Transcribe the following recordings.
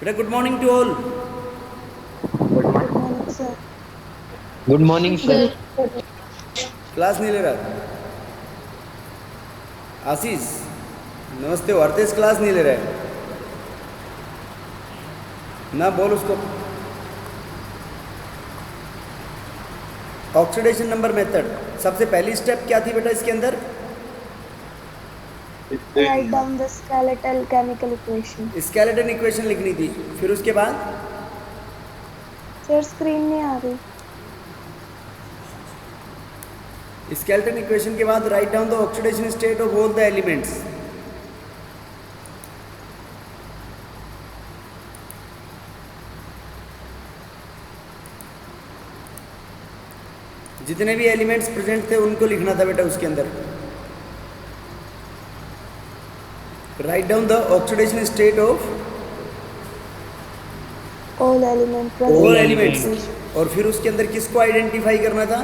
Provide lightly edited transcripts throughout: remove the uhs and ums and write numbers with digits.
बेटा good morning to all. Good Good morning, sir. Morning sir. Class नहीं ले रहा आशीष? नमस्ते हो। अर्तेश क्लास नहीं ले रहा है ना, बोल उसको। ऑक्सीडेशन नंबर मेथड, सबसे पहली स्टेप क्या थी बेटा इसके अंदर? Write down the skeletal chemical equation. Skeleton equation लिखनी थी। फिर उसके बाद Sir, screen नहीं आ रही. स्केलेटन इक्वेशन के बाद write down the oxidation state of all the elements. जितने भी एलिमेंट्स प्रेजेंट थे उनको लिखना था बेटा उसके अंदर। Write down the oxidation state of All element present all in elements. equation, और फिर उसके अंदर किसको आइडेंटिफाई करना था?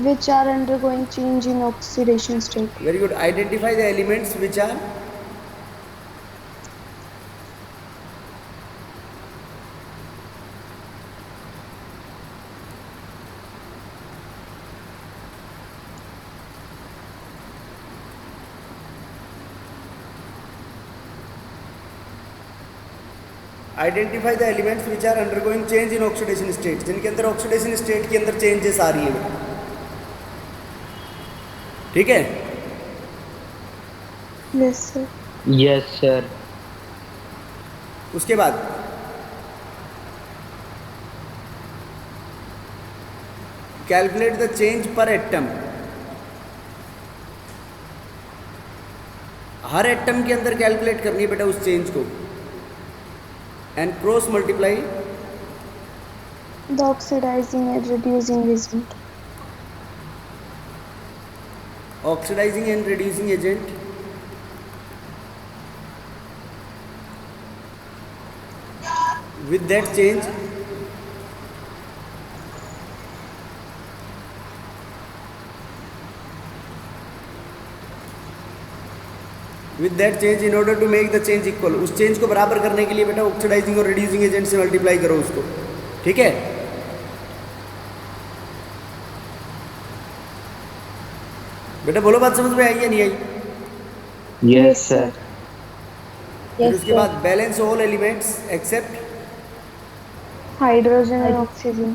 which are undergoing change in oxidation state. Very good. Identify the elements which are identify the elements which are undergoing change in oxidation state, जिनके अंदर oxidation state के अंदर चेंजेस आ रही है। ठीक है। Yes, sir. Yes sir. उसके बाद calculate the change per atom. हर एटम के अंदर कैलकुलेट करनी है बेटा उस चेंज को, and cross multiply The oxidizing and reducing agent. Oxidizing and reducing agent with that change in order to make the change equal। उस चेंज को बराबर करने के लिए बेटा ऑक्सीडाइजिंग और रिड्यूसिंग एजेंट से मल्टीप्लाई करो उसको। ठीक है। बेटा बोलो, बात समझ में आई या नहीं आई? Yes sir. फिर उसके बाद balance all elements except Hydrogen and oxygen.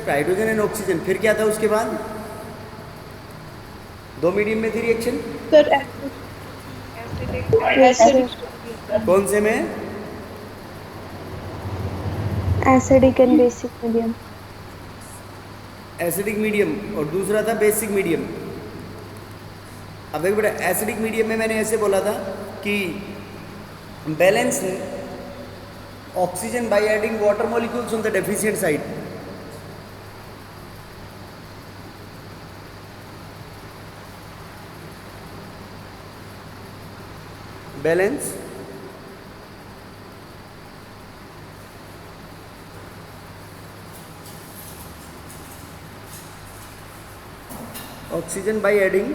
Hydrogen and oxygen. फिर क्या था उसके बाद? दो मीडियम में थी रिएक्शन। Yes, sir. कौन से में? Acidic and basic medium. Acidic medium, और दूसरा था बेसिक मीडियम। अब देखो बेटा, एसिडिक मीडियम में मैंने ऐसे बोला था कि balance oxygen by adding water molecules on the deficient side. Balance oxygen by adding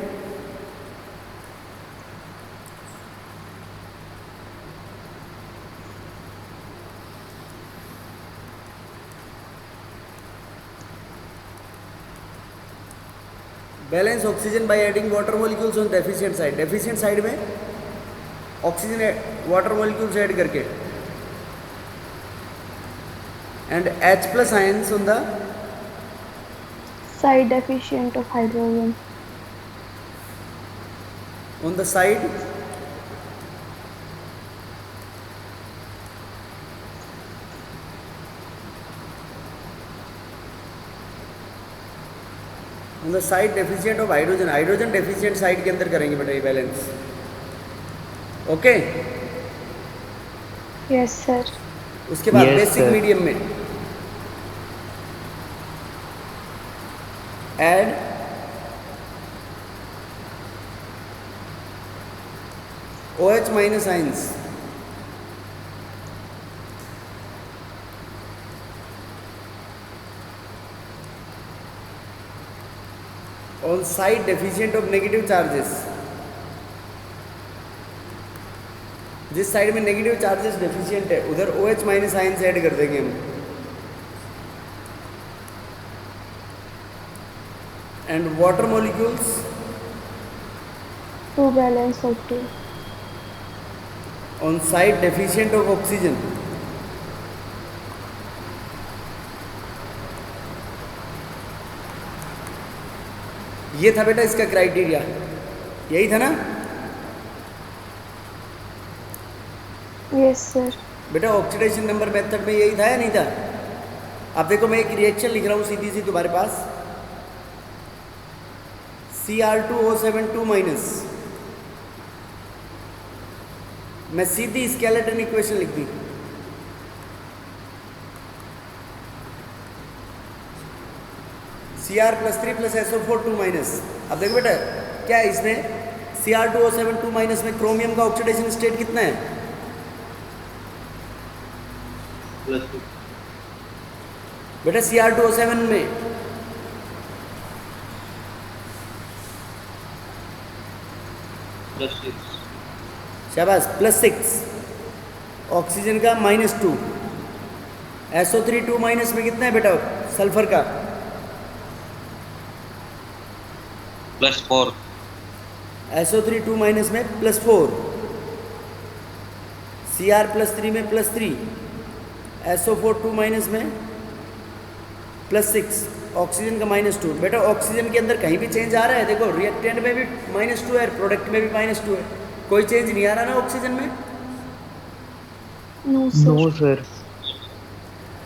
balance oxygen by adding water molecules on deficient side. Deficient side में ऑक्सीजन वाटर मॉलिक्यूल्स ऐड करके, and H plus ions on the Side deficient of hydrogen. side on the side deficient of hydrogen. Hydrogen deficient side के अंदर करेंगे बेटा ये balance. Okay. Yes, sir. उसके बाद Yes, basic sir. Medium में add OH minus ions. On on side deficient of negative charges, जिस side में नेगेटिव चार्जेस डेफिशिएंट है उधर OH माइनस आयन से ऐड कर देंगे हम। And water molecules to balance off to on side deficient of oxygen, ये था बेटा इसका क्राइटेरिया, यही था ना यस सर। बेटा? ऑक्सीडेशन नंबर मेथड में यही था या नहीं था? अब देखो मैं एक रिएक्शन लिख रहा हूँ सीधी सी तुम्हारे पास, Cr2O7 2-, मैं सीधी स्केलेटन इक्वेशन लिख दी। Cr+3 + SO4 2-। अब देखो बेटा क्या है इसमें, Cr2O7 2- में क्रोमियम का ऑक्सीडेशन स्टेट कितना है? बेटा Cr2O7 में शाबाश +6, ऑक्सीजन का -2, SO3 2- में कितना है बेटा सल्फर का? +4, SO3 2- में +4, Cr+3 में +3, SO4 2- में +6, ऑक्सीजन का -2। बेटा ऑक्सीजन के अंदर कहीं भी चेंज आ रहा है? देखो रिएक्टेंट में भी -2 है, प्रोडक्ट में भी -2 है, कोई चेंज नहीं आ रहा ना ऑक्सीजन में? No sir. No sir.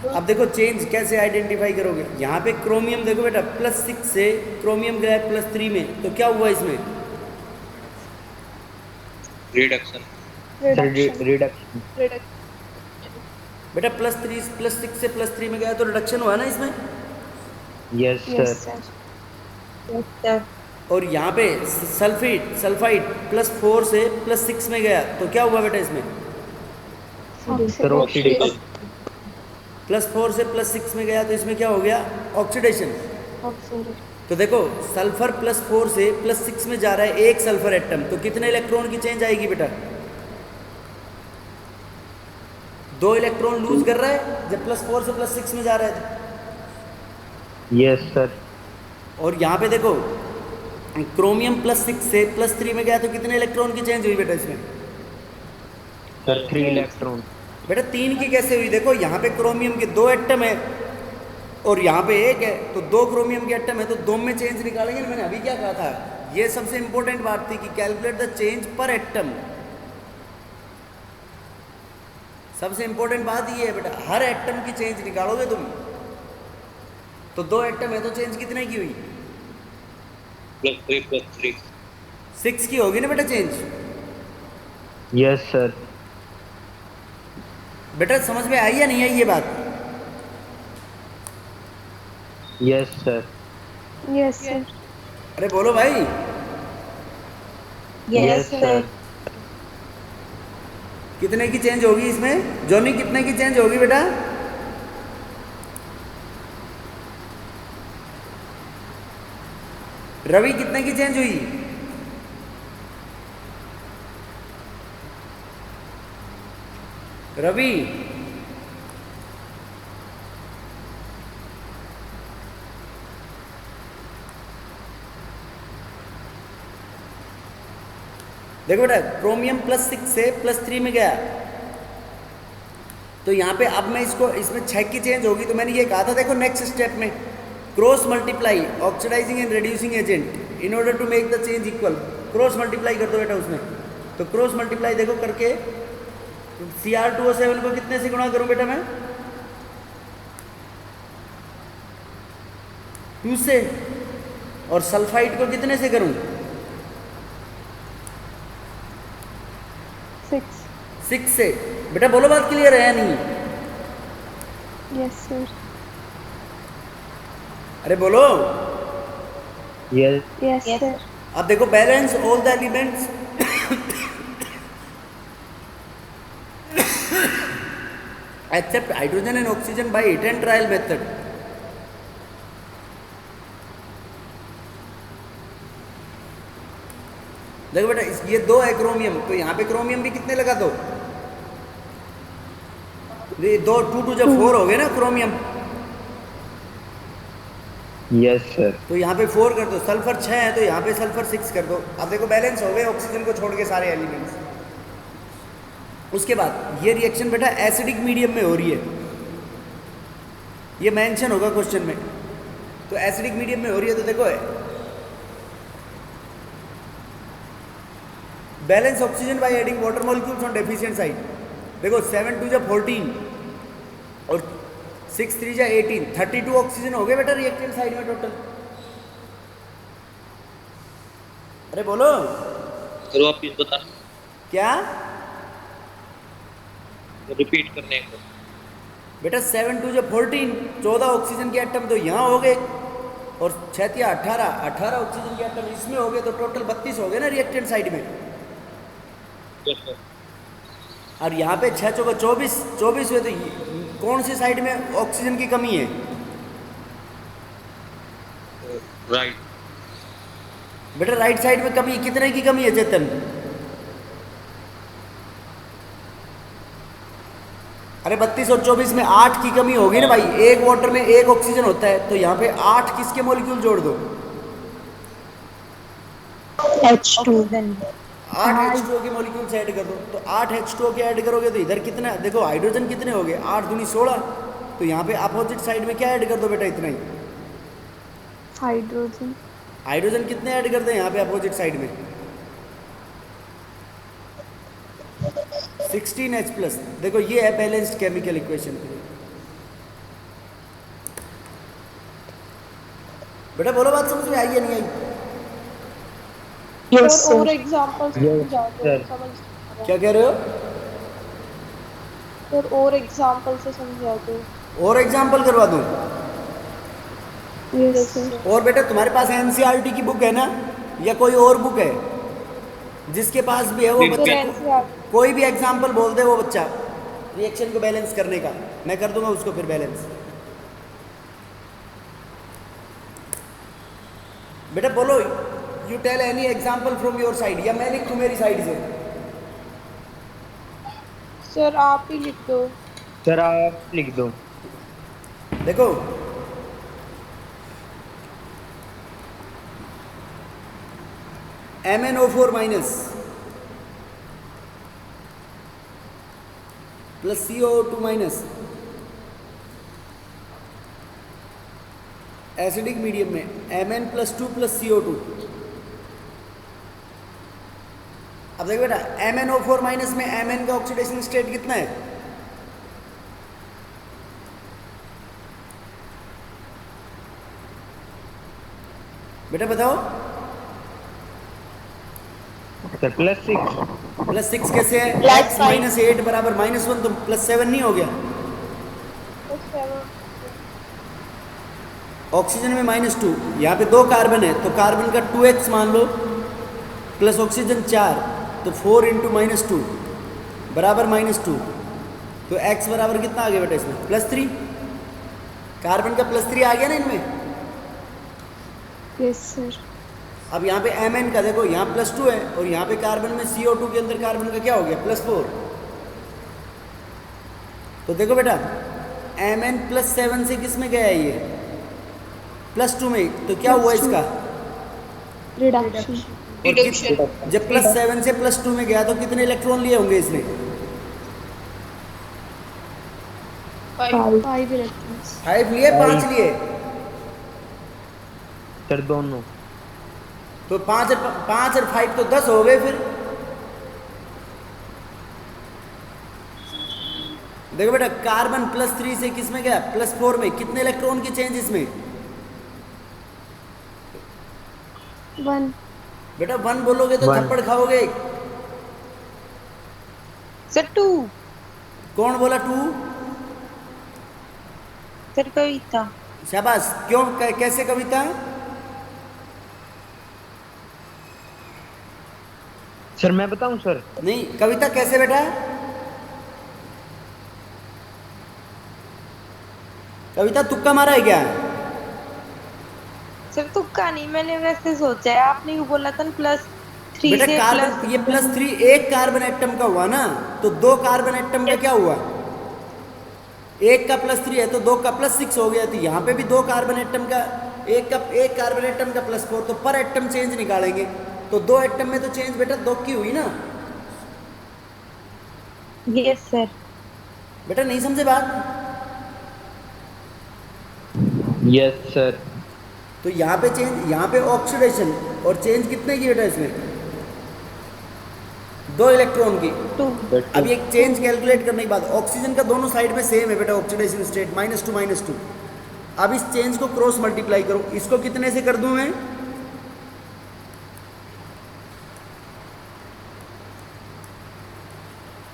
अब देखो चेंज कैसे आइडेंटिफाई करोगे? यहाँ पे क्रोमियम देखो बेटा +6 से क्रोमियम गया +3 में, तो क्या हुआ इसमें? Reduction, reduction. बेटा +6 से +3 में गया तो रिडक्शन हुआ ना इसमें? Yes yes sir. सर। और यहाँ पे सल्फाइड +4 से +6 में गया तो क्या हुआ बेटा इसमें? Sir oxidation. +4 से +6 में गया तो इसमें क्या हो गया? ऑक्सीडेशन। ऑक्सीडेशन। तो देखो सल्फर +4 से +6 में जा रहा है एक सल्फर एटम, तो कितने इलेक्ट्रॉन की चेंज आएगी बेटा? 2 इलेक्ट्रॉन लूज कर रहा है जब +4 से +6 में जा रहा है। Yes sir. और यहाँ पे देखो क्रोमियम +6 से +3 में गया तो कितने इलेक्ट्रॉन की चेंज हुई बेटा इसमें? Sir 3 electron. बेटा 3 की कैसे हुई? देखो यहाँ पे क्रोमियम के 2 एटम है और यहाँ पे 1 है, तो 2 क्रोमियम के एटम है तो 2 में चेंज निकालेंगे ना। मैंने अभी क्या कहा था, ये सबसे इंपॉर्टेंट बात थी कि calculate the change per atom. सबसे इंपॉर्टेंट बात ये है बेटा, हर एटम की चेंज निकालोगे तुम तो 2 एटम है तो चेंज कितने की हुई? +3, 6 की होगी ना बेटा चेंज। Yes sir. बेटा समझ में आई या नहीं आई ये बात? Yes sir. Yes sir. अरे बोलो भाई। Yes sir. कितने की चेंज होगी इसमें? जॉनी कितने की चेंज होगी बेटा? रवि कितने की चेंज हुई? रवि देखो बेटा क्रोमियम +6 से +3 में गया तो यहाँ पे अब मैं इसमें 6 की चेंज होगी। तो मैंने ये कहा था देखो नेक्स्ट स्टेप में cross multiply oxidizing and reducing agent in order to make the change equal. Cross multiply कर दो बेटा उसमें। तो क्रॉस मल्टीप्लाई देखो करके Cr2O7 को कितने से गुणा करूं बेटा मैं? 2 से। और सल्फाइड को कितने से करूं? 6 से। बेटा बोलो बात क्लियर है या नहीं? Yes sir. अरे बोलो। यस। Yes sir. अब देखो balance all the elements except hydrogen and oxygen by hit and trial method। देखो बेटा ये 2 है क्रोमियम, तो यहाँ पे क्रोमियम भी कितने लगा दो, ये 2 2 2 जब 4 हो गए ना क्रोमियम, यस सर। तो यहाँ पे 4 कर दो। सल्फर 6 है तो यहाँ पे सल्फर 6 कर दो। अब देखो बैलेंस हो गए ऑक्सीजन को छोड़ के सारे एलिमेंट्स। उसके बाद ये रिएक्शन बेटा एसिडिक मीडियम में हो रही है, ये मेंशन होगा क्वेश्चन में। तो एसिडिक मीडियम में हो रही है तो देखो balance oxygen by adding water molecules on deficient side. देखो 7 2 जा 14 और 6 3 जा 18, 32 ऑक्सीजन हो गए बेटा रिएक्टेंट साइड में टोटल। अरे बोलो चलो आप प्लीज बता, क्या रिपीट करने को। बेटा 7 2 जा 14, 14 ऑक्सीजन के एटम तो यहाँ हो गए, और 6 3 18 ऑक्सीजन के एटम इसमें हो गए, तो टोटल 32 हो गए ना रिएक्टेंट साइड में। Yes sir. और यहाँ पे 6 चौका 24 हुए, तो कौन सी साइड में ऑक्सीजन की कमी है? राइट। बेटा राइट साइड में कमी, कितने की कमी है चेतन? अरे 32 और 24 में 8 की कमी होगी ना भाई। एक वाटर में 1 ऑक्सीजन होता है, तो यहाँ पे 8 किसके मॉलिक्यूल जोड़ दो? H2 8 H2O के मॉलिक्यूल्स ऐड कर दो। तो 8 H2O के ऐड करोगे तो इधर कितना, देखो हाइड्रोजन कितने हो गए, 8 दूनी 16, तो यहाँ पे अपोजिट साइड में क्या ऐड कर दो बेटा, इतना ही हाइड्रोजन। हाइड्रोजन कितने ऐड कर दें यहाँ पे अपोजिट साइड में? 16H plus. देखो ये है बैलेंस्ड केमिकल इक्वेशन। बेटा बोलो बात समझ में आई है नहीं आई? यस और सर। एग्जांपल Yes, समझा दो, sir. समझ नहीं आ रहा। क्या कह रहे हो? फिर और एग्जांपल से समझा दो। और एग्जाम्पल करवा दूँ? Yes sir. और बेटा तुम्हारे पास एनसीईआरटी की बुक है ना, या कोई और बुक है? जिसके पास भी है वो फिर फिर बच्चा एनसीईआर कोई भी एग्जाम्पल बोल दे वो बच्चा रिएक्शन को बैलेंस करने का, मैं कर दूंगा उसको फिर बैलेंस। बेटा बोलो, you tell any example from your side, या मैं लिखूं मेरी साइड से? सर आप ही लिख दो। सर आप लिख दो। देखो MnO4 minus plus CO2 minus acidic medium में Mn प्लस 2 प्लस CO2। अब देखो बेटा MnO4 माइनस में Mn का ऑक्सीडेशन स्टेट कितना है? बेटा बताओ। सर +6। प्लस 6 कैसे है? Plus x 5 माइनस 8 बराबर -1, तो प्लस 7 नहीं हो गया? तो 7 ऑक्सीजन में -2, यहाँ पे 2 कार्बन है तो कार्बन का 2x मान लो, प्लस ऑक्सीजन 4, तो 4 इंटू -2 बराबर -2, तो x बराबर कितना आ गया बेटा इसमें? +3। कार्बन का +3 आ गया ना इनमें। Yes sir. अब यहाँ पे Mn का देखो, यहाँ +2 है और यहाँ पे कार्बन में CO2 के अंदर कार्बन का क्या हो गया? +4। तो देखो बेटा Mn +7 से किस में गया है ये? +2 में, तो क्या हुआ इसका? रिडक्शन। और जब +7 से +2 में गया तो कितने इलेक्ट्रॉन लिए होंगे इसने? 5 इलेक्ट्रॉन्स। 5 लिए, 5 लिए? सर दोनों। तो 5 और 5 तो 10 हो गए। फिर देखो बेटा कार्बन +3 से किस में गया? +4 में। कितने इलेक्ट्रॉन की चेंज इसमें? 1। बेटा 1 बोलोगे तो 1। थप्पड़ खाओगे। सर 2। कौन बोला 2? सर कविता। शाबाश। क्यों, कैसे कविता? सर मैं बताऊं सर? नहीं, कविता कैसे बेटा? कविता तुक्का मारा है क्या? सर तुक्का नहीं, मैंने वैसे सोचा है, आपने क्यों बोला था 3 बेटा से कार्बन, ये +3 एक कार्बन एटम का हुआ ना, तो 2 कार्बन एटम का क्या हुआ? एक का +3 है तो 2 का +6 हो गया। तो यहाँ पे भी 2 कार्बन एटम का, एक कार्बन एटम का +4, तो पर एटम चेंज निकालेंगे तो 2 एटम में तो चेंज बेटा 2 की हुई ना। Yes sir. बेटा नहीं समझे बात? Yes sir. तो यहाँ पे चेंज, यहाँ पे ऑक्सीडेशन, और चेंज कितने की बेटा इसमें? 2 इलेक्ट्रॉन की। 2। अब ये चेंज कैलकुलेट करने के बाद ऑक्सीजन का दोनों साइड में सेम है बेटा, ऑक्सीडेशन स्टेट -2 -2। अब इस चेंज को क्रॉस मल्टीप्लाई करो, इसको कितने से कर दूं मैं?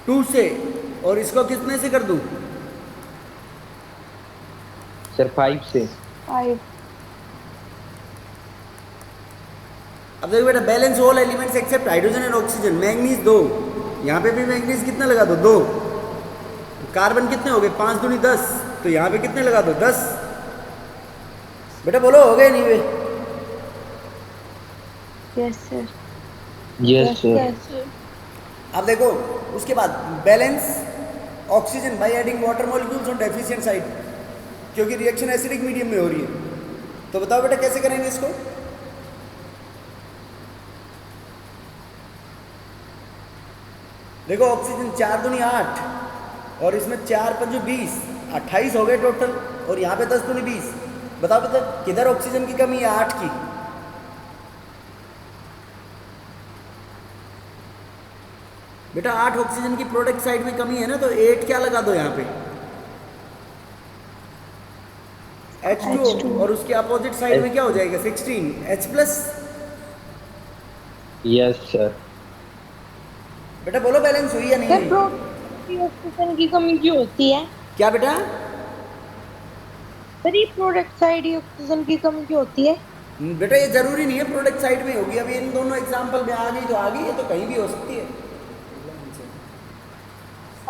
टू से, और इसको कितने से कर दूं? सर 5 से। 5। अब देखो बेटा, balance all elements except hydrogen and oxygen. Manganese 2, यहाँ पे भी मैंगनीज कितना लगा दो? 2। कार्बन कितने हो गए? 5 दूनी 10, तो यहाँ पे कितने लगा दो? 10। बेटा बोलो, हो गए नहीं वे? Yes sir. Yes sir. yes, अब देखो उसके बाद balance oxygen by adding water molecules on deficient side, क्योंकि रिएक्शन एसिडिक मीडियम में हो रही है। तो बताओ बेटा कैसे करेंगे इसको? देखो ऑक्सीजन 4 दूनी 8, और इसमें 4 पंजो 20, 28 हो गए टोटल, और यहाँ पे 10 दूनी 20। बताओ बेटा किधर ऑक्सीजन की कमी है? 8 की। बेटा 8 ऑक्सीजन की प्रोडक्ट साइड में कमी है ना, तो 8 क्या लगा दो यहाँ पे? H2, और उसके अपोजिट साइड में क्या हो जाएगा? 16 H+। Yes sir. बेटा बोलो बैलेंस हुई या नहीं सर हुई? प्रोडक्ट ऑक्सीजन की कमी क्यों होती है? क्या बेटा? सर ये प्रोडक्ट साइड ऑक्सीजन की कमी क्यों होती है? बेटा ये जरूरी नहीं है प्रोडक्ट साइड में होगी। अभी इन दोनों एग्जांपल में आ गई तो आ गई है, तो कहीं भी हो सकती है।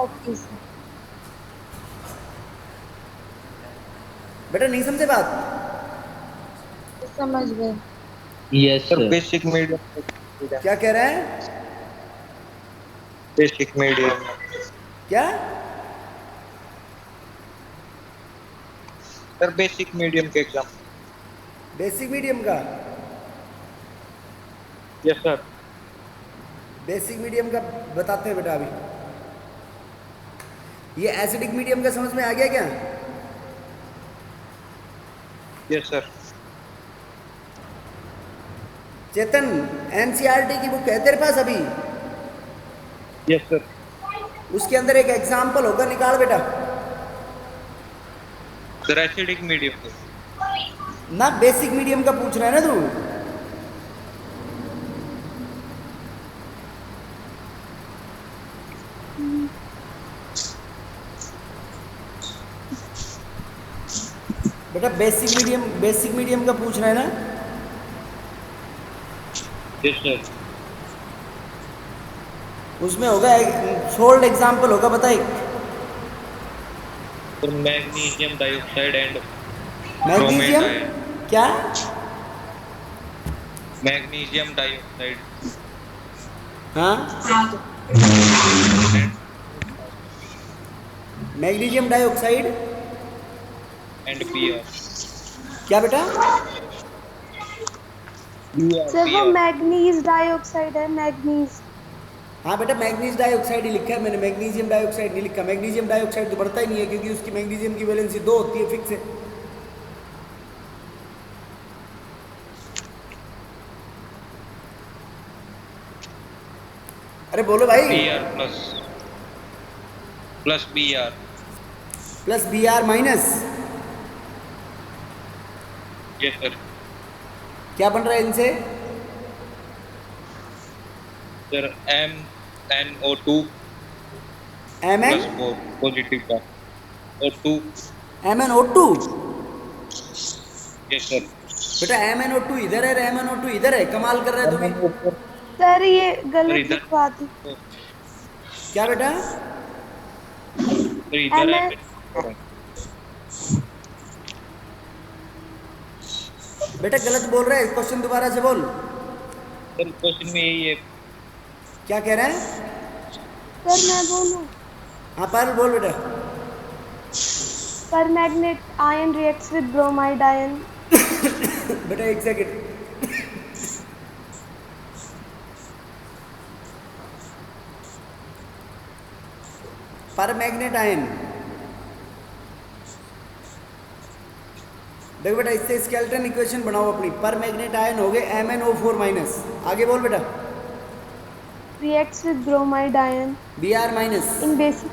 Okay sir. बेटा नहीं समझे बात? समझ गए। Yes sir sir. Basic medium, क्या कह रहा है? बेसिक मीडियम, क्या? सर बेसिक मीडियम के एग्जाम। बेसिक मीडियम का? Yes sir. बेसिक मीडियम का बताते हैं बेटा। अभी ये एसिडिक मीडियम का समझ में आ गया क्या? Yes sir. चेतन, एनसीईआरटी की बुक है तेरे पास अभी? Yes sir. उसके अंदर एक एग्जाम्पल होगा, निकाल बेटा। सर एसिडिक मीडियम के। ना बेसिक मीडियम का पूछ रहा है ना तू? बेटा बेसिक मीडियम का पूछ रहा है ना? Yes sir. उसमें होगा सोल्ड एग्जाम्पल होगा, बता एक। Sir magnesium dioxide and magnesium क्या? मैग्नीशियम डाइऑक्साइड हाँ, मैग्नीशियम डाइऑक्साइड एंड पीआर। क्या बेटा? सर वो मैग्नीज डाइऑक्साइड है, मैग्नीज। हाँ बेटा मैग्नीज डाइऑक्साइड ही लिखा है मैंने, मैग्नीशियम डाइऑक्साइड नहीं लिखा। मैग्नीशियम डाइऑक्साइड तो बढ़ता ही नहीं है, क्योंकि उसकी मैग्नीशियम की वैलेंसी 2 होती है, फिक्स है। अरे बोलो भाई। PR plus BR plus B R minus. Yes sir. क्या बन रहा है इनसे? Sir MnO2 M plus N 4 positive का O2। MnO2। Yes sir. बेटा MnO2 इधर है, MnO2 इधर है, कमाल कर रहा है तुम्हें। सर ये गलत इधर- लिखवा दी। क्या बेटा? सर इधर है। बेटा गलत बोल रहा है, क्वेश्चन दोबारा से बोल। सर क्वेश्चन में यही है। क्या कह रहे हैं? सर मैं बोलूं? हाँ पारुल बोल बेटा। Permanganate ion reacts with bromide ion. बेटा एक सेकेंड। परमैग्नेट आयन, देखो बेटा इससे स्केलेटन इक्वेशन बनाओ अपनी। परमैग्नेट आयन हो गए MnO4 माइनस, आगे बोल बेटा। Reacts with bromide ion Br minus, in basic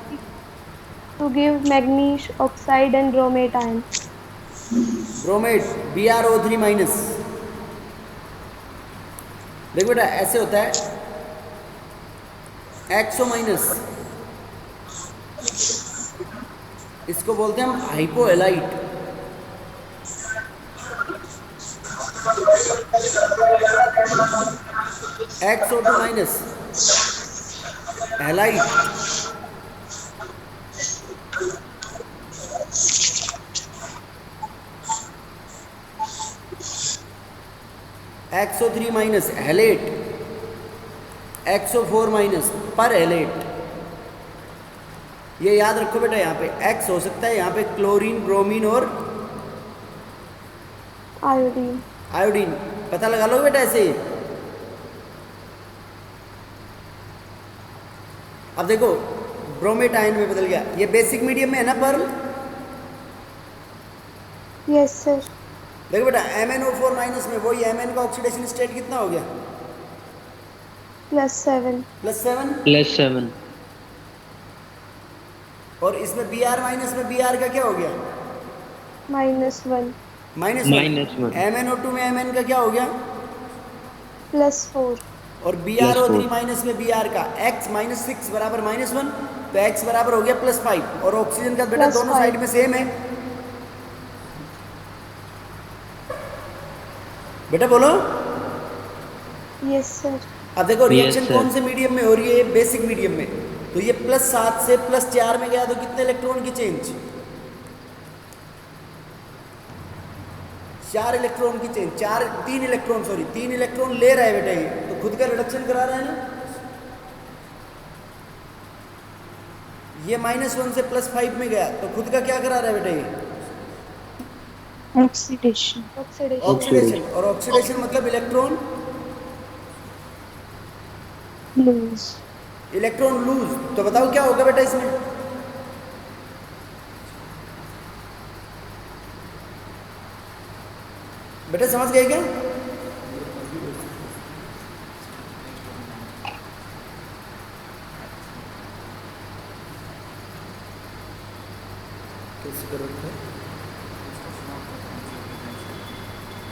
to give manganese oxide and bromate ion. Bromate BrO3 minus. देखो बेटा ऐसे होता है, एक्सो माइनस, इसको बोलते हैं हम हाइपोहेलाइट। XO2 minus halide. XO3 minus Hallett, XO4 minus पर हेलेट। ये याद रखो बेटा, यहाँ पे X हो सकता है, यहाँ पे क्लोरीन, ब्रोमीन और Iodine. आयोडीन। पता लगा लो बेटा ऐसे। अब देखो ब्रोमेट आयन में बदल गया, ये बेसिक मीडियम में है ना पर्ल। Yes sir. देखो बेटा MnO4 माइनस में वही Mn का ऑक्सीडेशन स्टेट कितना हो गया? +7. +7। +7 और इसमें Br माइनस में Br का क्या हो गया? -1. -1। MnO2 में Mn का क्या हो गया? +4. और BrO3 माइनस में Br का x -6 बराबर -1, तो x बराबर हो गया +5। और ऑक्सीजन का बेटा दोनों +5. साइड में सेम है। बेटा बोलो। Yes sir. अब देखो Yes, रिएक्शन sir. कौन से मीडियम में हो रही है? बेसिक मीडियम में। तो ये +7 से +4 में गया तो कितने इलेक्ट्रॉन की चेंज? 4 इलेक्ट्रॉन की चेंज। 3 इलेक्ट्रॉन, सॉरी 3 इलेक्ट्रॉन ले रहा है बेटा ये, तो खुद का रिडक्शन करा रहा है ना। ये -1 से +5 में गया तो खुद का क्या करा रहा है बेटा ये? Oxidation. ऑक्सीडेशन। और ऑक्सीडेशन मतलब इलेक्ट्रॉन Lose. Electron lose. तो बताओ क्या होगा बेटा इसमें? बेटा समझ गए क्या? कैसे कर रखा है?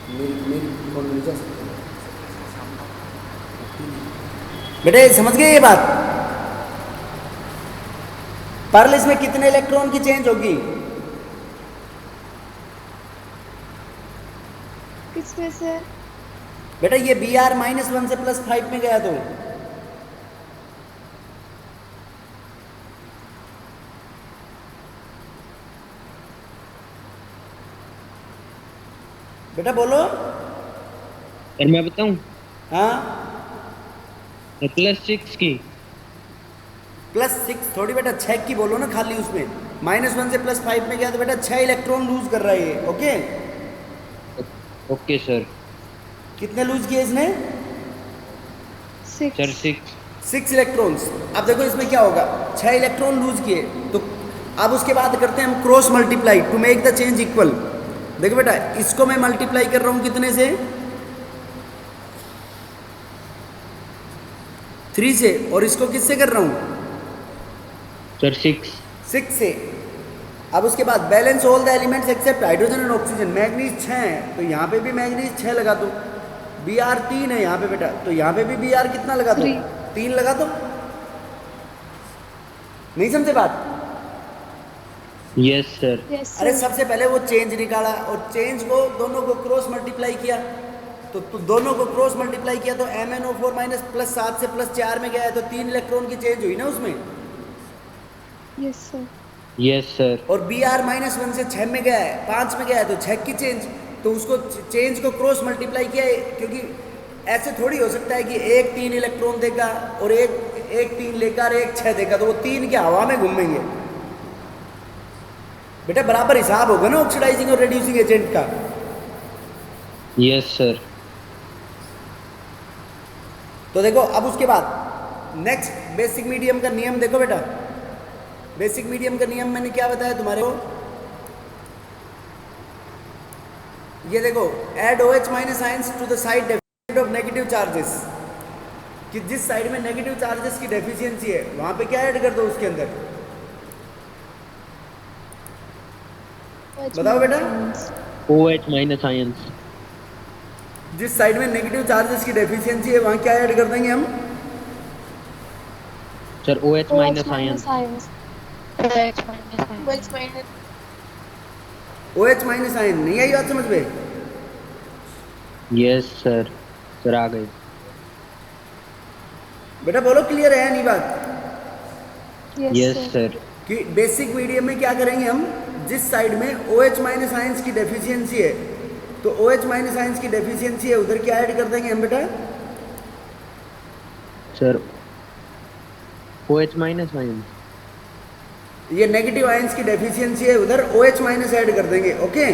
मेरी फोन में जा सकते हैं। बेटा ये समझ गए ये बात? पर्ल इसमें कितने इलेक्ट्रॉन की चेंज होगी? किसमें सर? बेटा ये Br -1 से +5 में गया तो बेटा बोलो। और मैं बताऊं हाँ +6 की। +6 थोड़ी बेटा 6 की बोलो ना खाली। उसमें -1 से +5 में गया तो बेटा 6 इलेक्ट्रॉन लूज कर रहा है ये। Okay okay sir. कितने लूज किए इसने? 6. Sir 6 electrons. अब देखो इसमें क्या होगा, 6 इलेक्ट्रॉन लूज किए तो अब उसके बाद करते हैं हम cross multiply to make the change equal. देखो बेटा इसको मैं मल्टीप्लाई कर रहा हूं कितने से? 3 से। और इसको किससे कर रहा हूं? सर 6 से। अब उसके बाद balance all the elements except hydrogen and oxygen. Manganese 6 है तो यहाँ पे भी मैग्नीज 6 लगा दो। Br 3 है यहाँ पे बेटा, तो यहाँ पे भी Br कितना लगा दो? 3 लगा दो। नहीं समझे बात? Yes sir. Yes अरे sir. सबसे पहले वो चेंज निकाला और चेंज को दोनों को क्रॉस मल्टीप्लाई किया। तो दोनों को क्रॉस मल्टीप्लाई किया तो MnO4 माइनस +7 से +4 में गया है तो 3 इलेक्ट्रॉन की चेंज हुई ना उसमें। Yes sir. Yes sir. और Br -1 से 6 में गया है, 5 में गया है तो 6 की चेंज। तो उसको चेंज को क्रॉस मल्टीप्लाई किया है क्योंकि ऐसे थोड़ी हो सकता है कि एक 3 इलेक्ट्रॉन देगा और एक 3 लेगा और एक 6 देगा, तो वो 3 के हवा में घूमेंगे। बेटा बराबर हिसाब होगा ना ऑक्सीडाइजिंग और रिड्यूसिंग एजेंट का। Yes sir. तो देखो अब उसके बाद नेक्स्ट बेसिक मीडियम का नियम देखो बेटा। बेसिक मीडियम का नियम मैंने क्या बताया तुम्हारे को, ये देखो, add OH minus ions to the side deficient of negative charges, कि जिस साइड में नेगेटिव चार्जेस की डेफिशिएंसी है वहां पे क्या ऐड कर दो उसके अंदर, बताओ बेटा। OH minus ions. जिस साइड में नेगेटिव चार्जेस की डेफिशिएंसी है वहां क्या ऐड कर देंगे हम? Sir OH minus ions. OH minus OH minus ion. नहीं आई बात समझ में? Yes sir. सर आ गए। बेटा बोलो क्लियर है नहीं बात? Yes sir. कि बेसिक मीडियम में क्या करेंगे हम, जिस साइड में OH माइनस आयंस की डेफिशिएंसी है, तो OH माइनस आयंस की डेफिशिएंसी है उधर क्या ऐड कर देंगे हम बेटा? Sir OH minus ions. ये नेगेटिव आयंस की डेफिशिएंसी है उधर OH माइनस ऐड कर देंगे। Okay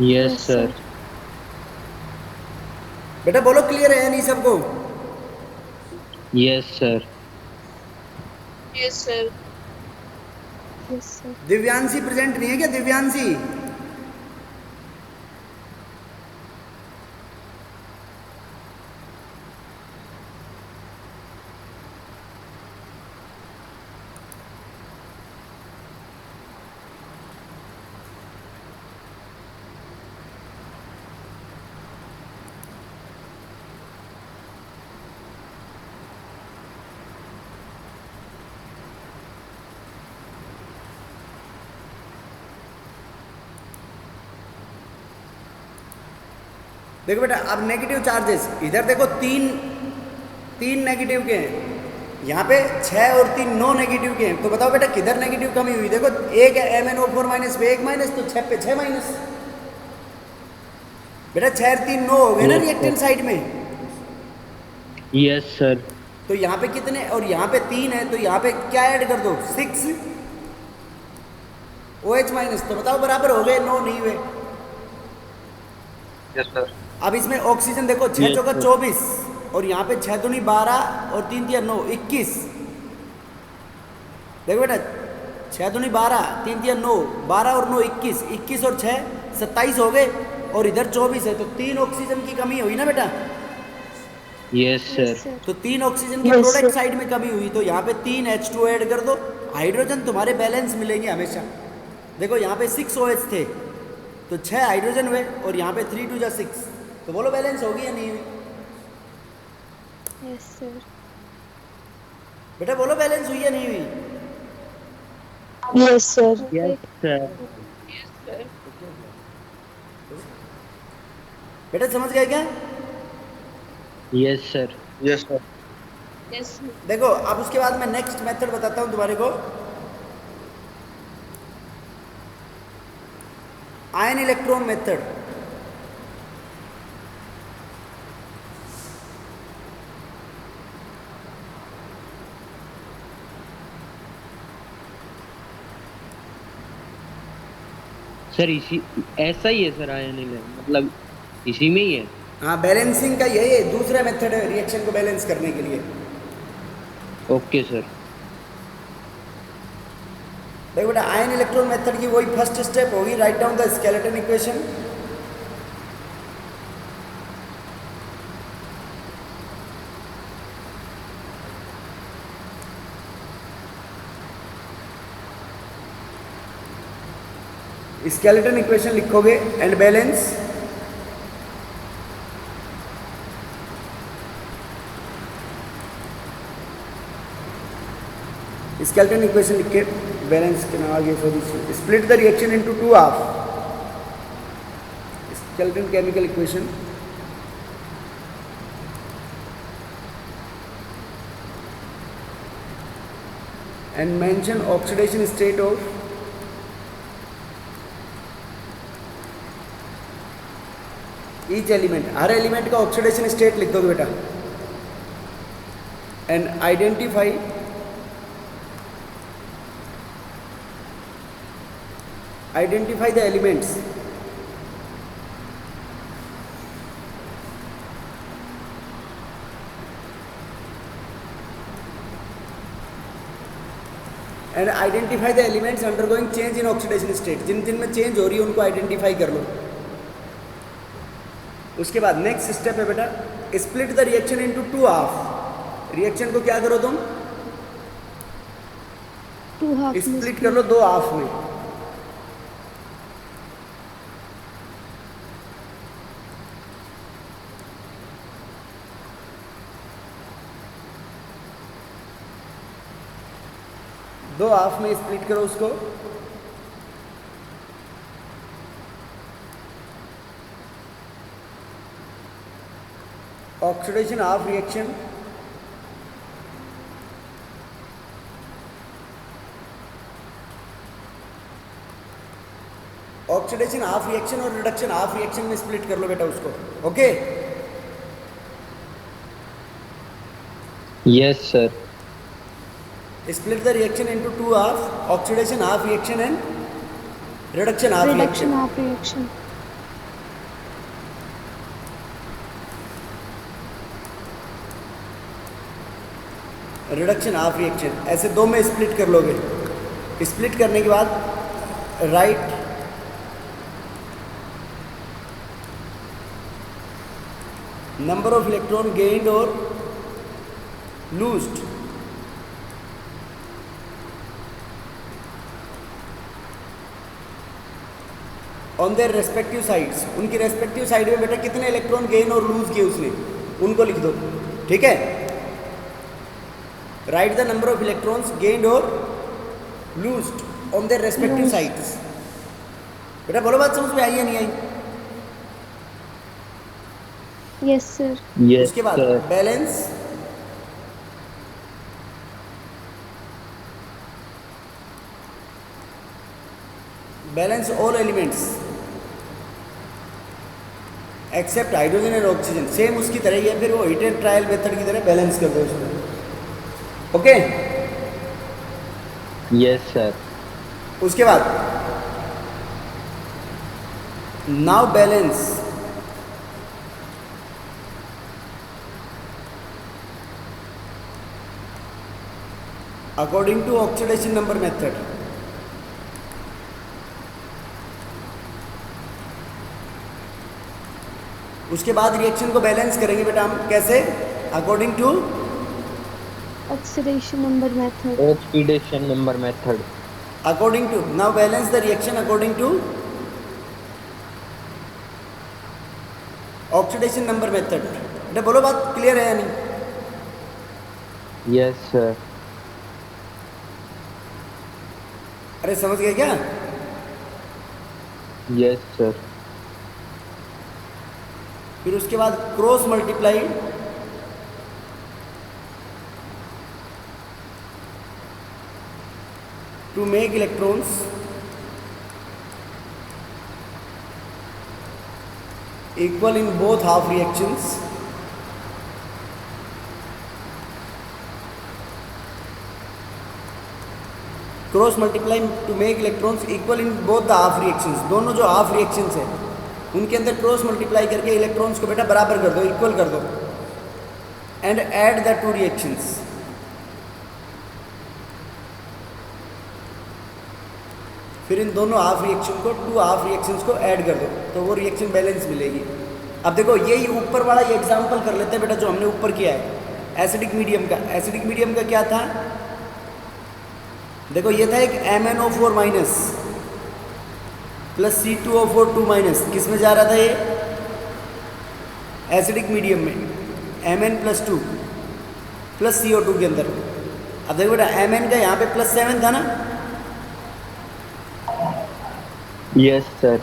yes sir. बेटा बोलो क्लियर है नहीं सबको? Yes sir. Yes sir. Divyanshi present नहीं है क्या? दिव्यांशी देखो बेटा, अब नेगेटिव चार्जेस इधर देखो तीन नेगेटिव के हैं, यहाँ पे 6 और 3 9 नेगेटिव के हैं। तो बताओ बेटा किधर नेगेटिव कमी हुई? देखो एक है MnO4 माइनस पे 1 माइनस, तो 6 पे 6 माइनस। बेटा 6 और 3 9 हो गए ना रिएक्टेंट साइड में। Yes sir. तो यहाँ पे कितने, और यहाँ पे 3 है, तो यहाँ पे क्या ऐड कर दो? 6 OH माइनस। तो बताओ बराबर हो गए 9 नहीं हुए? Yes sir. अब इसमें ऑक्सीजन देखो 6 चौका 24 और यहाँ पे 6 दूनी 12 और 3 तिया 9 21। देखो बेटा 6 दूनी 12 3 तिया 9 12 और 9 21, 21 और 6 27 हो गए और इधर 24 है, तो 3 ऑक्सीजन की कमी हुई ना बेटा। Yes sir. तो 3 ऑक्सीजन की प्रोडक्ट साइड में कमी हुई, तो यहाँ पे 3 H2 ऐड कर दो। हाइड्रोजन तुम्हारे बैलेंस मिलेंगे हमेशा। देखो यहाँ पे 6 OH थे तो 6 हाइड्रोजन हुए और यहाँ पे 3 2 जा 6, तो बोलो बैलेंस होगी या नहीं हुई? Yes sir. बेटा बोलो बैलेंस हुई या नहीं हुई? Yes sir. Yes sir. बेटा समझ गए क्या? Yes sir. Yes sir. Yes देखो अब उसके बाद मैं नेक्स्ट मेथड बताता हूँ तुम्हारे को, आयन इलेक्ट्रॉन मेथड। सर इसी ऐसा ही है सर आयन मतलब इसी में ही है। हाँ बैलेंसिंग का यही है, दूसरा मेथड है रिएक्शन को बैलेंस करने के लिए। Okay sir. देखो बेटा आयन इलेक्ट्रॉन मेथड की वही फर्स्ट स्टेप होगी, write down the skeleton equation. Skeleton equation लिखोगे एंड बैलेंस। स्केलेटन इक्वेशन लिख के बैलेंस के नाम आगे for this split the reaction into 2 half. Skeleton chemical equation and mention oxidation state of each element, her element का oxidation state लिख दोगे बेटा। And identify the elements and identify the elements undergoing change in oxidation state, जिन जिन में change हो रही है उनको identify कर लो। उसके बाद नेक्स्ट स्टेप है बेटा split the reaction into two half. Reaction को क्या करो तुम, 2 half में स्प्लिट कर लो 2 हाफ में। दो हाफ में स्प्लिट करो उसको। Oxidation half reaction, oxidation half reaction और रिडक्शन हाफ रिएक्शन में स्प्लिट कर लो बेटा उसको। Okay yes sir. Split the reaction into 2 half, oxidation half reaction and reduction half reduction reaction. half reaction. Reduction half reaction ऐसे 2 में split कर लोगे। Split करने के बाद write number of electron gained और loosed on their respective sides. उनकी respective side में बेटा कितने इलेक्ट्रॉन गेन और लूज किए उसने, उनको लिख दो। ठीक है, write the number of electrons gained और loosed on their respective sides. बेटा बोलो बात समझ में आई या नहीं आई? Yes sir. यस उसके बाद sir. Balance, balance all elements except hydrogen and oxygen. Same उसकी तरह ही है, फिर वो हिट एंड ट्रायल मेथड की तरह बैलेंस कर दो उसमें। Okay yes sir. उसके बाद now balance according to oxidation number method. उसके बाद रिएक्शन को बैलेंस करेंगे बेटा हम कैसे, according to Oxidation number method. Oxidation number method. According to now balance the reaction according to oxidation number method. बेटा बोलो बात क्लियर है या नहीं? Yes sir. अरे समझ गए क्या? Yes sir. फिर उसके बाद cross multiply to make electrons equal in both half reactions. Cross multiply to make electrons equal in both the half reactions. दोनों जो हाफ रिएक्शंस है उनके अंदर क्रॉस मल्टीप्लाई करके इलेक्ट्रॉन्स को बेटा बराबर कर दो, इक्वल कर दो। And add the two reactions. फिर इन दोनों हाफ रिएक्शन को, 2 हाफ रिएक्शंस को ऐड कर दो तो वो रिएक्शन बैलेंस मिलेगी। अब देखो यही ऊपर वाला ये एग्जांपल कर लेते हैं बेटा जो हमने ऊपर किया है एसिडिक मीडियम का। एसिडिक मीडियम का क्या था, देखो ये था एक MnO4 minus plus C2O4 2 minus. किस में जा रहा था ये, एसिडिक मीडियम में Mn+2 प्लस CO2 के अंदर। अब देखो बेटा Mn का यहाँ पे +7 था ना, यस सर।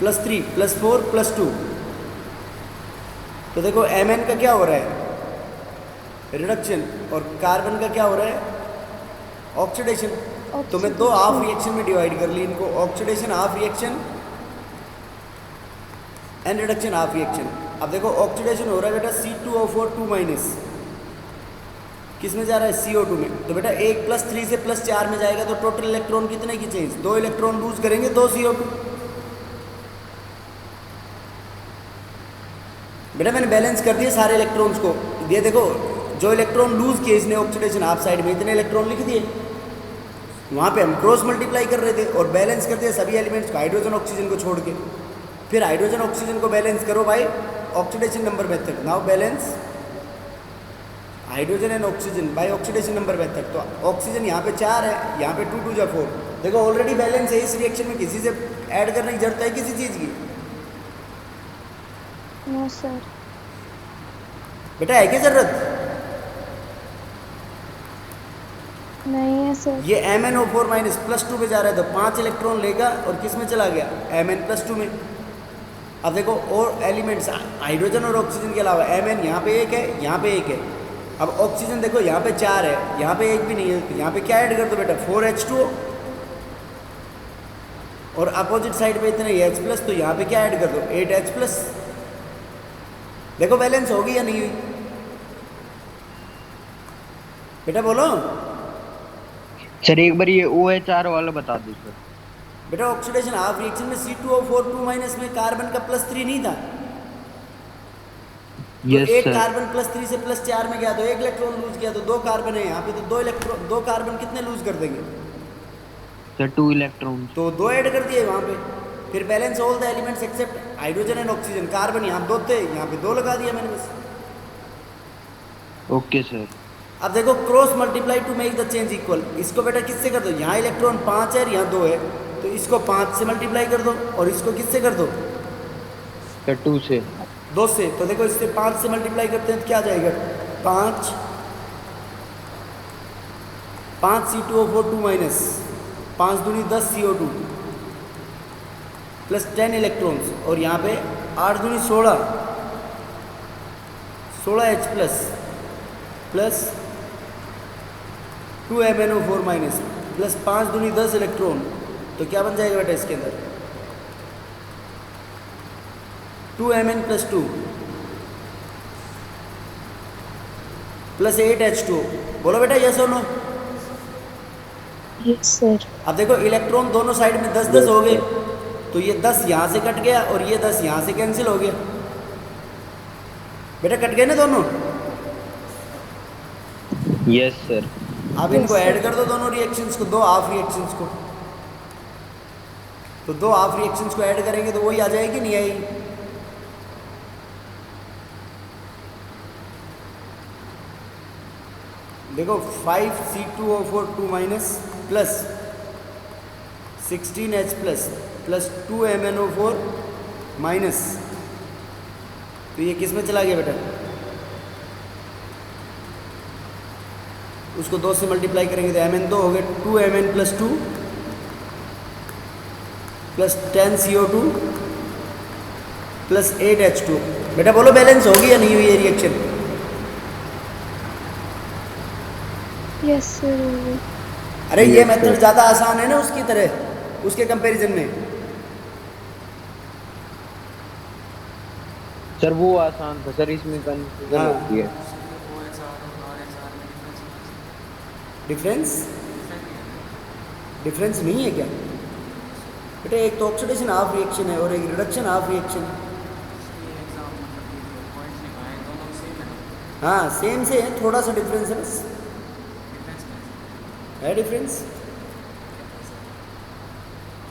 +3 +4 +2। तो देखो Mn का क्या हो रहा है, रिडक्शन, और कार्बन का क्या हो रहा है, ऑक्सीडेशन। तो मैं 2 हाफ रिएक्शन में डिवाइड कर ली इनको, oxidation half reaction and reduction half reaction. अब देखो ऑक्सीडेशन हो रहा है बेटा C2O4 2 माइनस, किस में जा रहा है CO2 में। तो बेटा 1 + 3 से +4 में जाएगा तो टोटल इलेक्ट्रॉन कितने की चेंज, 2 इलेक्ट्रॉन लूज करेंगे 2 CO2। बेटा मैंने बैलेंस कर दिए सारे इलेक्ट्रॉन्स को, ये देखो जो इलेक्ट्रॉन लूज किए इसने ऑक्सीडेशन हाफ साइड में इतने इलेक्ट्रॉन लिख दिए, वहाँ पे हम क्रॉस मल्टीप्लाई कर रहे थे और बैलेंस कर दिया सभी एलिमेंट्स को हाइड्रोजन ऑक्सीजन को छोड़ के। फिर हाइड्रोजन ऑक्सीजन को बैलेंस करो by oxidation number method. Now balance hydrogen and oxygen by oxidation number method. तो ऑक्सीजन यहाँ पे 4 है, यहाँ पे 2 2 4। देखो ऑलरेडी बैलेंस है इस रिएक्शन में, किसी से ऐड करने की जरूरत है किसी चीज़ की? No sir. बेटा है क्या जरूरत? नहीं है सर। ये MnO4 माइनस +2 पे जा रहा है तो 5 इलेक्ट्रॉन लेगा और किस में चला गया Mn +2 में। अब देखो और एलिमेंट्स हाइड्रोजन और ऑक्सीजन के अलावा Mn यहाँ पे 1 है, यहाँ पे 1 है। अब ऑक्सीजन देखो यहाँ पे 4 है, यहाँ पे 1 भी नहीं है, तो यहाँ पे क्या ऐड कर दो बेटा 4H2O, और अपोजिट साइड पे इतने H+, तो यहाँ पे क्या ऐड कर दो 8H+। देखो बैलेंस होगी या नहीं हुई बेटा, बोलो। सर एक बार ये OHR वाला बता दो सर। बेटा ऑक्सीडेशन हाफ रिएक्शन में C2O4 2 माइनस में कार्बन का +3 नहीं था, तो यस एक सर। कार्बन +3 से +4 में गया तो 1 इलेक्ट्रॉन लूज किया, तो 2 कार्बन है यहाँ पे, तो 2 कार्बन कितने लूज कर देंगे? Sir 2 electron. तो 2 ऐड कर दिए वहाँ पे। फिर balance all the elements except hydrogen and oxygen. Carbon यहाँ 2 थे, यहाँ पे 2 लगा दिया मैंने बस। Okay sir. अब देखो cross multiply to make the change equal. इसको बेटा किससे कर दो, यहाँ इलेक्ट्रॉन 5 है, यहाँ 2 है, तो इसको 5 से मल्टीप्लाई कर दो और इसको किससे कर दो सर 2 से। 2 से। तो देखो इससे 5 से मल्टीप्लाई करते हैं तो क्या आ जाएगा 5 C2O4 2 माइनस 5 दूनी 10 CO2 प्लस 10 इलेक्ट्रॉन्स, और यहाँ पे 8 दूनी 16 H plus 2 MnO4 minus plus 5 दूनी 10 इलेक्ट्रॉन, तो क्या बन जाएगा बेटा इसके अंदर 2 Mn + 2 प्लस 8H2O। बोलो बेटा यस और नो। Yes, sir. अब देखो इलेक्ट्रॉन दोनों साइड में 10 10 हो गए, तो ये 10 यहाँ से कट गया और ये 10 यहाँ से कैंसिल हो गया। बेटा कट गए ना दोनों। Yes sir. अब इनको ऐड कर दो दोनों रिएक्शंस को, 2 हाफ रिएक्शंस को। तो 2 हाफ रिएक्शंस को ऐड करेंगे तो वही आ जाएगी, नहीं आएगी? देखो 5 C2O4 2 minus plus 16H plus 2 MnO4 minus, तो ये किस में चला गया बेटा? उसको 2 से मल्टीप्लाई करेंगे तो Mn 2 हो गए, 2 Mn + 2 plus 10 CO2 plus 8H2। बेटा बोलो बैलेंस होगी या नहीं हुई ये रिएक्शन? Yes sir. अरे ये मेथड ज़्यादा आसान है ना उसकी तरह, उसके कंपैरिजन में। सर वो आसान था सर, इसमें कंफ्यूजन हाँ। होती है। डिफरेंस नहीं है क्या बेटा? एक तो ऑक्सीडेशन हाफ रिएक्शन है और एक रिडक्शन हाफ रिएक्शन है। हाँ सेम से है, थोड़ा सा डिफरेंस है बस। है डिफरेंस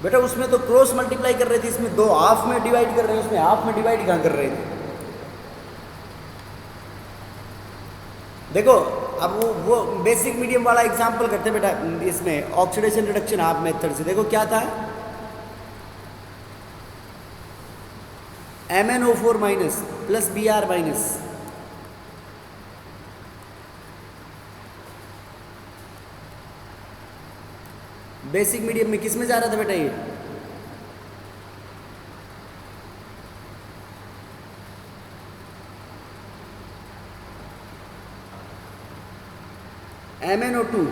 बेटा? उसमें तो क्रॉस मल्टीप्लाई कर रहे थे, इसमें 2 हाफ में डिवाइड कर रहे हैं, उसमें हाफ में डिवाइड कहाँ कर रहे थे? देखो अब वो बेसिक मीडियम वाला एग्जांपल करते बेटा इसमें ऑक्सीडेशन रिडक्शन हाफ मेथड से। देखो क्या था, MnO4 minus plus Br minus, basic medium में किस में जा रहा था बेटा ये? MnO2,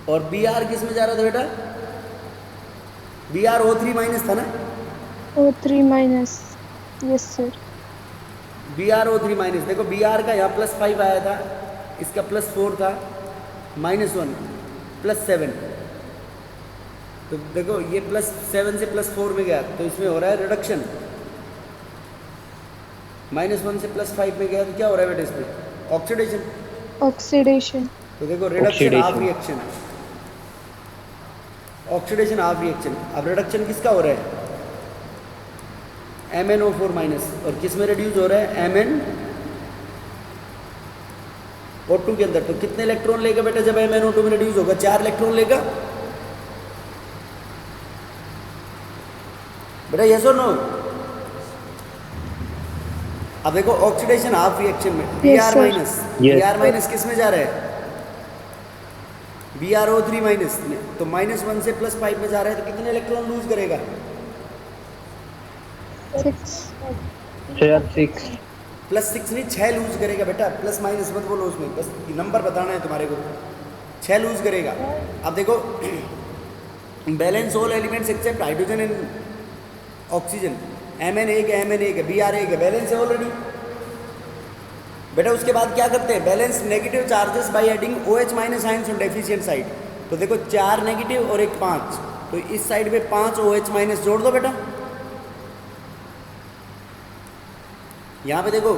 और Br किस में जा रहा था बेटा? BrO3 माइनस था ना, O3 minus. Yes, sir. BrO3 minus, देखो Br का यहाँ +5 आया था, इसका +4 था, -1 +7, तो देखो ये +7 से +4 में गया तो इसमें हो रहा है रिडक्शन। -1 से +5 में गया तो क्या हो रहा है बेटा इसमें? ऑक्सीडेशन। Oxidation. तो देखो reduction half Oxidation. Reaction, oxidation half reaction. अब रिडक्शन किसका हो रहा है? MnO4 माइनस, और किस में रिड्यूस हो रहा है? MnO2 के अंदर। तो कितने इलेक्ट्रॉन लेगा बेटा जब MnO2 में रिड्यूस होगा? 4 इलेक्ट्रॉन लेगा बेटा, यस और नो? अब देखो ऑक्सीडेशन हाफ रिएक्शन में Yes, Br sir. Minus, Yes, Br sir. Minus किस में जा रहा है? BrO3 माइनस में, तो -1 से +5 में जा रहा है तो कितने इलेक्ट्रॉन लूज करेगा? 6. सर 6। +6 नहीं, 6 लूज करेगा बेटा, प्लस माइनस मत बोलो उसमें, बस नंबर बताना है तुम्हारे को। 6 लूज करेगा। अब देखो balance all elements except hydrogen and oxygen, Mn एक है, Mn एक है, Br एक है, बैलेंस है ऑलरेडी बेटा। उसके बाद क्या करते हैं? Balance negative charges by adding OH minus ions on deficient side. तो देखो 4 नेगेटिव और एक 5, तो इस साइड पे 5 OH माइनस जोड़ दो बेटा। यहाँ पे देखो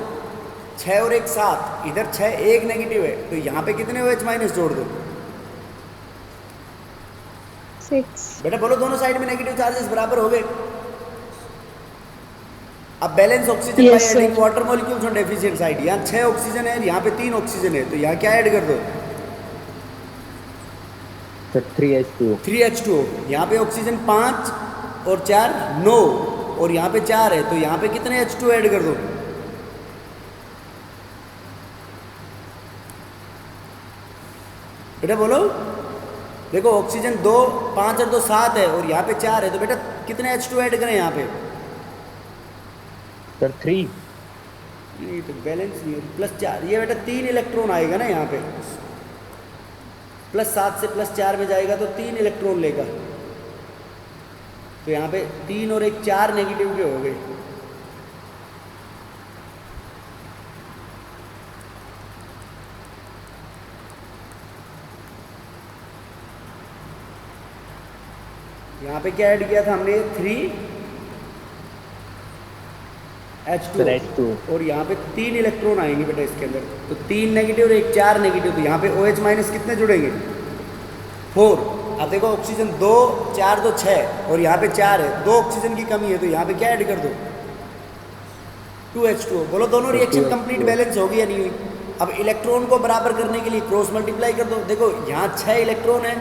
6 और एक 7, इधर 6 एक नेगेटिव है, तो यहाँ पे कितने OH माइनस जोड़ दो 6. बेटा? बोलो दोनों साइड में नेगेटिव चार्जेस बराबर हो गए। अब balance oxygen Yes, by sir. Adding water molecules on deficient side. यहाँ 6 ऑक्सीजन है, यहाँ पे 3 ऑक्सीजन है, तो यहाँ क्या ऐड कर दो? Sir 3H2O। 3H2O। यहाँ पे ऑक्सीजन 5 और 4 9, और यहाँ पे 4 है, तो यहाँ पे कितने H2 ऐड कर दो? बेटा बोलो। देखो ऑक्सीजन 2, 5 और 2 7 है, और यहाँ पे 4 है, तो बेटा कितने H2 ऐड करें यहाँ पे? सर 3। नहीं तो बैलेंस नहीं, +4, ये बेटा 3 इलेक्ट्रॉन आएगा ना यहाँ पे, +7 से +4 में जाएगा तो 3 इलेक्ट्रॉन लेगा, तो यहाँ पे 3 और एक 4 नेगेटिव के हो गए। यहाँ पे क्या ऐड किया था हमने? 3H2O, sir H2O। और यहाँ पे 3 इलेक्ट्रॉन आएंगे बेटा इसके अंदर, तो 3 नेगेटिव और एक 4 नेगेटिव, तो यहाँ पे OH माइनस कितने जुड़ेंगे? 4। अब देखो ऑक्सीजन 2 4 2 6, और यहाँ पे 4 है, 2 ऑक्सीजन की कमी है, तो यहाँ पे क्या ऐड कर दो? 2H2O। बोलो दोनों रिएक्शन 2H2O। कंप्लीट बैलेंस होगी या नहीं हुई? अब इलेक्ट्रॉन को बराबर करने के लिए क्रॉस मल्टीप्लाई कर दो। देखो यहाँ 6 इलेक्ट्रॉन है,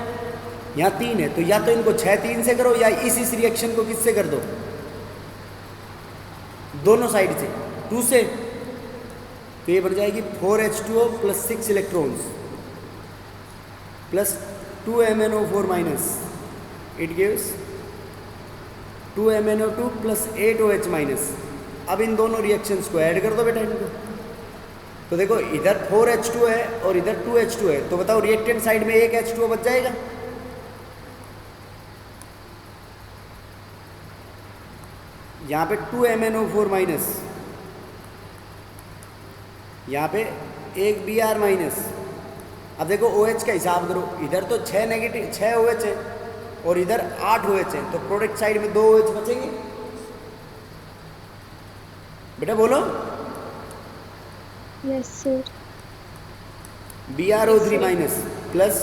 यहाँ 3 है, तो या तो इनको 6 3 से करो, या इस रिएक्शन को किससे कर दो? दोनों साइड से 2 से, तो ये बन जाएगी 4H2O + 6 electrons plus 2 MnO4 minus, it gives 2 MnO2 + 8 OH minus. अब इन दोनों रिएक्शंस को ऐड कर दो बेटा इनको, तो देखो इधर 4H2 है और इधर 2H2 है, तो बताओ रिएक्टेंट साइड में एक H2O बच जाएगा? यहाँ पे 2 MnO4 माइनस, यहाँ पे एक Br माइनस। अब देखो OH का हिसाब करो, इधर तो 6 नेगेटिव 6 OH है और इधर 8 OH है, तो प्रोडक्ट साइड में 2 OH बचेंगे बेटा, बोलो। Yes, sir. BrO3 minus plus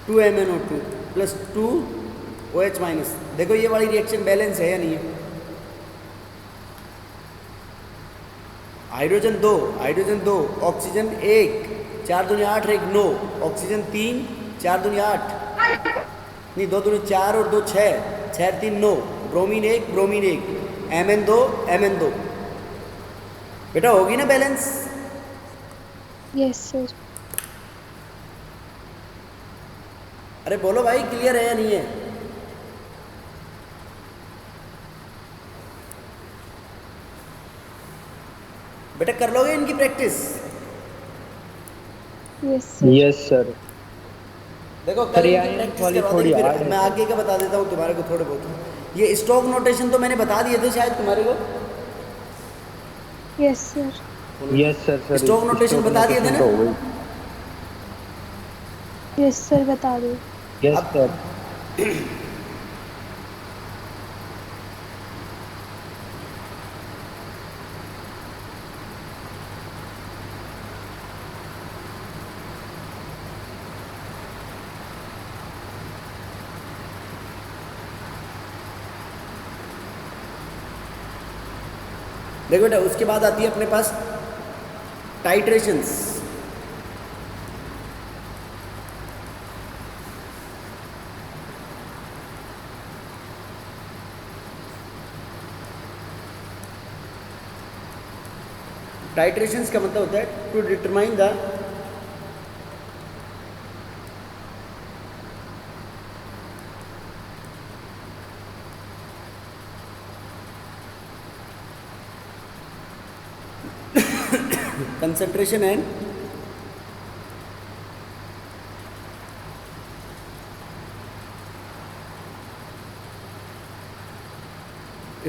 2 MnO2 plus 2 OH minus. देखो ये वाली रिएक्शन बैलेंस है या नहीं है? हाइड्रोजन 2 ऑक्सीजन 1 4 दूनी 8 1 9, ऑक्सीजन 3 4 दूनी 8 नहीं 2 दूनी 4 और 2 6 6 3 9, ब्रोमीन 1 Mn2 बेटा होगी ना बैलेंस? Yes, sir. अरे बोलो भाई, क्लियर है या नहीं है? बेटा कर लोगे इनकी practice? Yes, sir. Yes sir. देखो सर, कल ये इनकी आयन प्रैक्टिस वाली करवा थोड़ी देंगे, hard फिर है। मैं आगे का बता देता हूँ तुम्हारे को थोड़े बहुत। ये स्टॉक नोटेशन तो मैंने बता दिए थे शायद तुम्हारे को। Yes, sir. Yes sir sir Stock notation बता दिए थे ना? Yes, sir. बता दो. यस सर देखो बेटा, उसके बाद आती है अपने पास टाइट्रेशंस। टाइट्रेशंस का मतलब होता है to determine the concentration and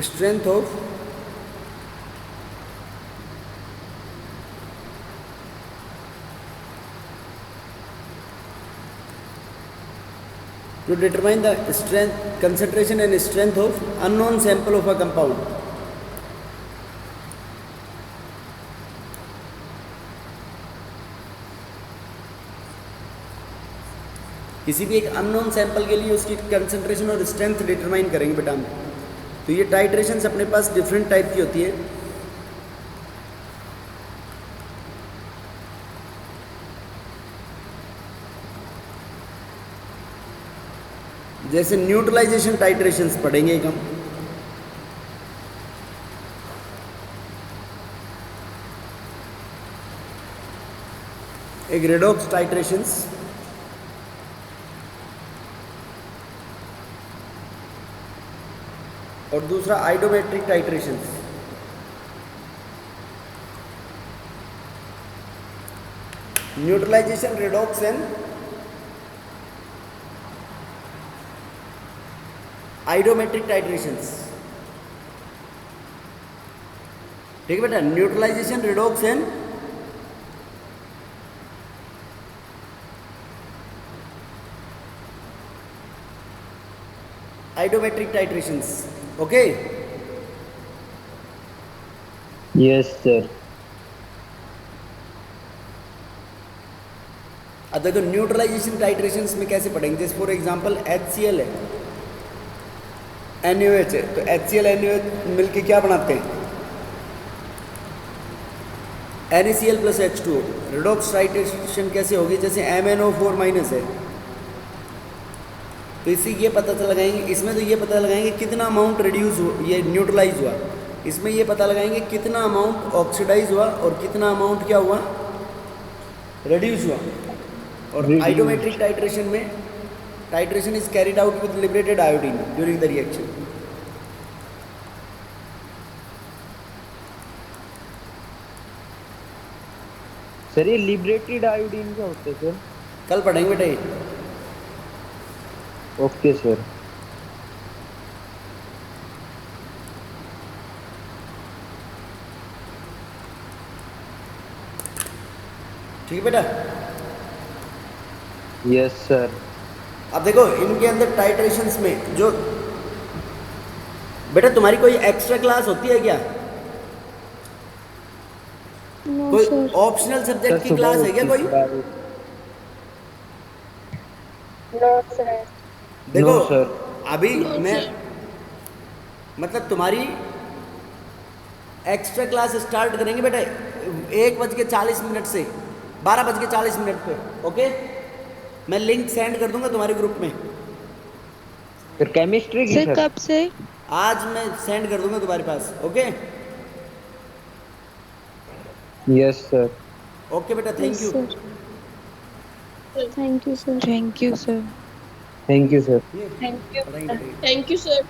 strength of to determine the strength, concentration and strength of unknown sample of a compound. किसी भी एक अननोन सैंपल के लिए उसकी कंसंट्रेशन और स्ट्रेंथ डिटरमाइन करेंगे बेटा हम। तो ये टाइट्रेशंस अपने पास डिफरेंट टाइप की होती है। जैसे न्यूट्रलाइजेशन टाइट्रेशंस पढ़ेंगे एक हम। एक रेडॉक्स टाइट्रेशंस, और दूसरा iodometric titrations. Neutralisation, redox and iodometric titrations. ठीक है बेटा, neutralisation, redox and iodometric titrations. Okay yes sir अब देखो न्यूट्रलाइजेशन टाइट्रेशंस में कैसे पढ़ेंगे। जैसे फॉर एग्जांपल HCl है, NaOH है, तो HCl NaOH मिलके क्या बनाते हैं? NaCl plus H2O। Redox titration कैसे होगी? जैसे MnO4 माइनस है, तो इससे ये पता लगाएंगे, इसमें तो ये पता लगाएंगे कितना अमाउंट रिड्यूस हो, ये न्यूट्रलाइज हुआ। इसमें ये पता लगाएंगे कितना अमाउंट ऑक्सीडाइज हुआ और कितना अमाउंट क्या हुआ, रिड्यूस हुआ। और आइडोमेट्रिक टाइट्रेशन में titration is carried out with liberated iodine during the reaction. Sir ये लिबरेटेड आयोडीन क्या होते हैं सर? कल पढ़ेंगे बेटा ये। ओके सर ठीक है बेटा। यस सर अब देखो इनके अंदर टाइट्रेशंस में जो बेटा तुम्हारी कोई एक्स्ट्रा क्लास होती है क्या? No, कोई sir. ऑप्शनल सब्जेक्ट की क्लास है क्या कोई? No, sir. देखो No, sir. अभी No, मैं sir. मतलब तुम्हारी एक्स्ट्रा क्लास स्टार्ट करेंगे बेटा 1:40 से 12:40 पे। ओके, मैं लिंक सेंड कर दूंगा तुम्हारे ग्रुप में। फिर केमिस्ट्री की सर सर? कब से? आज मैं सेंड कर दूंगा तुम्हारे पास। ओके यस सर ओके बेटा, thank Yes, you. sir. Thank you, sir. Thank you sir. Thank you sir thank you पढ़ाएंगे। Thank you sir.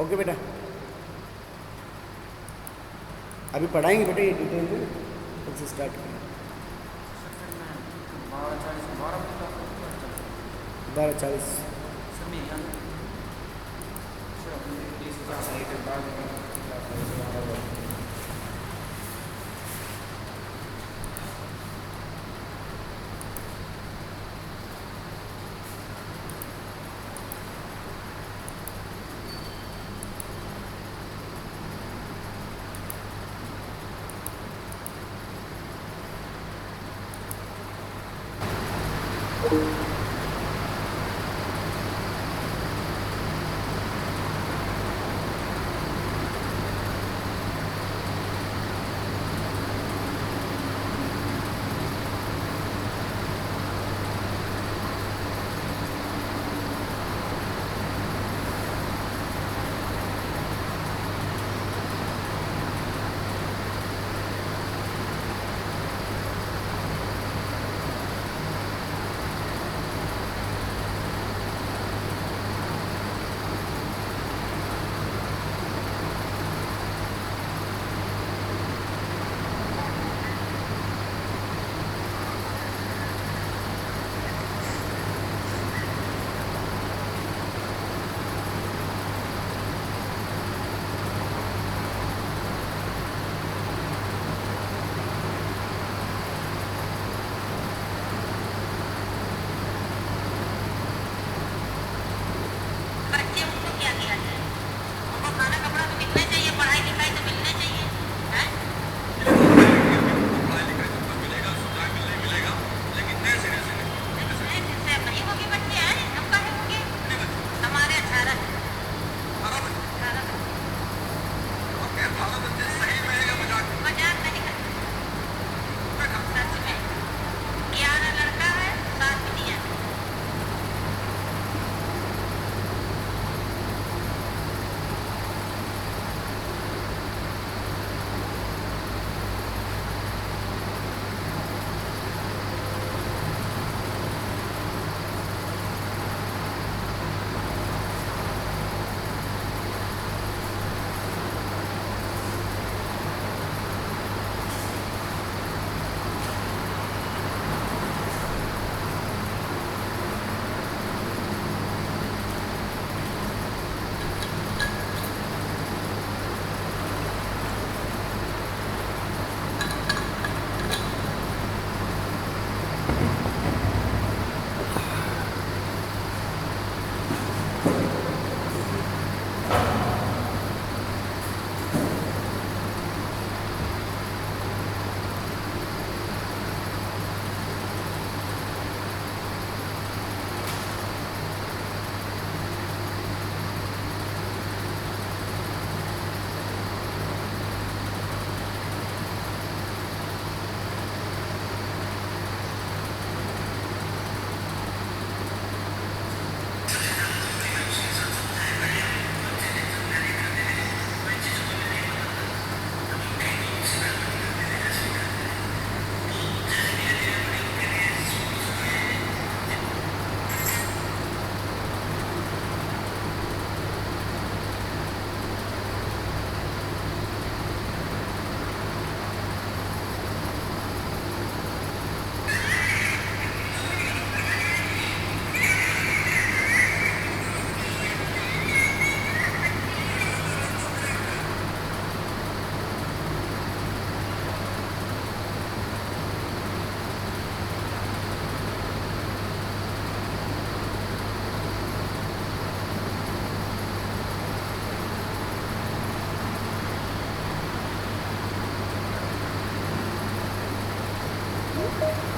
ओके बेटा, अभी पढ़ाएंगे बेटा ये डिटेल में, कल से स्टार्ट करेंगे। 12:40। Thank you.